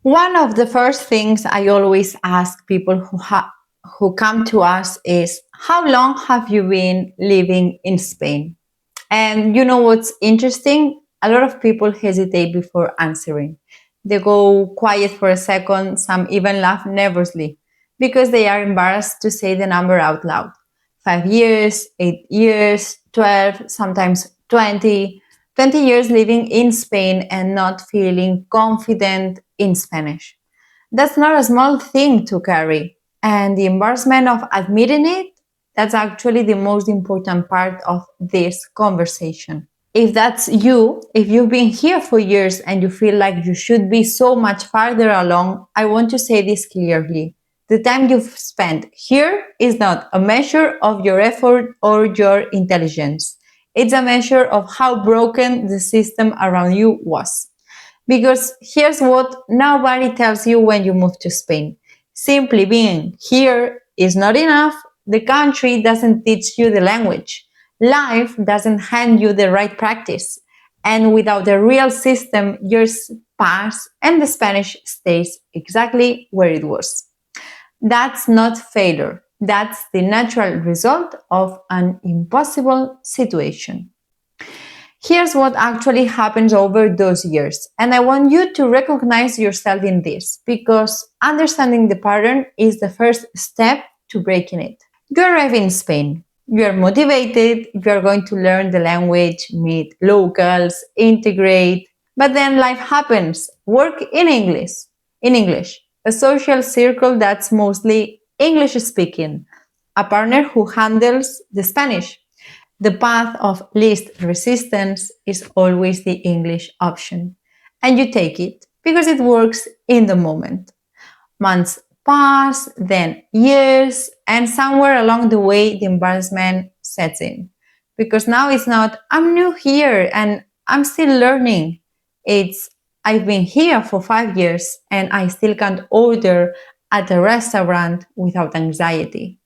One of the first things I always ask people who come to us is, how long have you been living in Spain? And you know what's interesting? A lot of people hesitate before answering. They go quiet for a second, some even laugh nervously because they are embarrassed to say the number out loud. 5 years, 8 years, 12, sometimes 20. 20 years living in Spain and not feeling confident in Spanish. That's not a small thing to carry. And the embarrassment of admitting it, that's actually the most important part of this conversation. If that's you, if you've been here for years and you feel like you should be so much farther along, I want to say this clearly. The time you've spent here is not a measure of your effort or your intelligence. It's a measure of how broken the system around you was. Because here's what nobody tells you when you move to Spain. Simply being here is not enough. The country doesn't teach you the language. Life doesn't hand you the right practice. And without a real system, years pass and the Spanish stays exactly where it was. That's not failure. That's the natural result of an impossible situation. Here's what actually happens over those years. And I want you to recognize yourself in this because understanding the pattern is the first step to breaking it. You arrive in Spain. You are motivated. You are going to learn the language, meet locals, integrate. But then life happens. Work in English, a social circle that's mostly English speaking, a partner who handles the Spanish. The path of least resistance is always the English option. And you take it because it works in the moment. Months pass, then years, and somewhere along the way, the embarrassment sets in. Because now it's not, I'm new here and I'm still learning. It's, I've been here for 5 years and I still can't order at a restaurant without anxiety.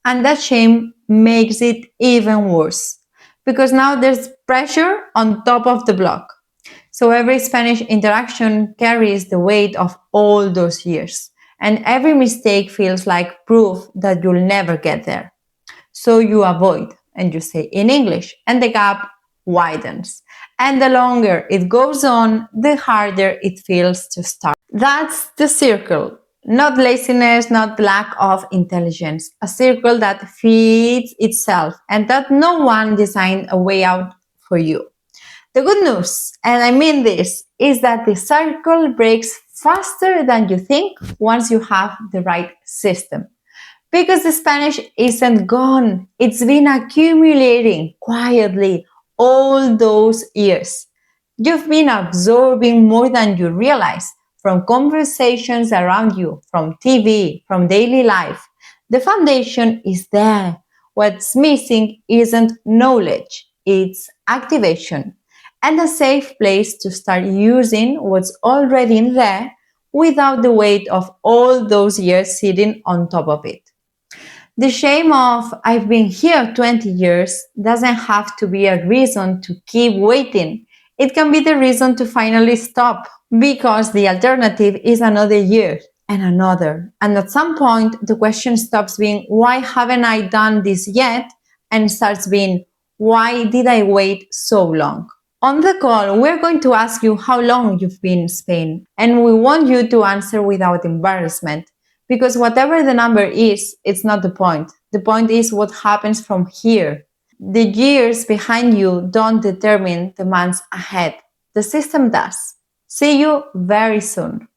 And that shame makes it even worse because now there's pressure on top of the block. So every Spanish interaction carries the weight of all those years, and every mistake feels like proof that you'll never get there. So you avoid and you say in English, and the gap widens. And the longer it goes on, the harder it feels to start. That's the circle. Not laziness, not lack of intelligence. A circle that feeds itself and that no one designed a way out for you. The good news, and I mean this, is that the circle breaks faster than you think once you have the right system. Because the Spanish isn't gone, it's been accumulating quietly all those years. You've been absorbing more than you realize from conversations around you, from TV, from daily life. The foundation is there. What's missing isn't knowledge, it's activation and a safe place to start using what's already in there without the weight of all those years sitting on top of it. The shame of I've been here 20 years doesn't have to be a reason to keep waiting. It can be the reason to finally stop because the alternative is another year and another. And at some point, the question stops being, why haven't I done this yet? And starts being, why did I wait so long? On the call, we're going to ask you how long you've been in Spain, and we want you to answer without embarrassment. Because whatever the number is, it's not the point. The point is what happens from here. The years behind you don't determine the months ahead. The system does. See you very soon.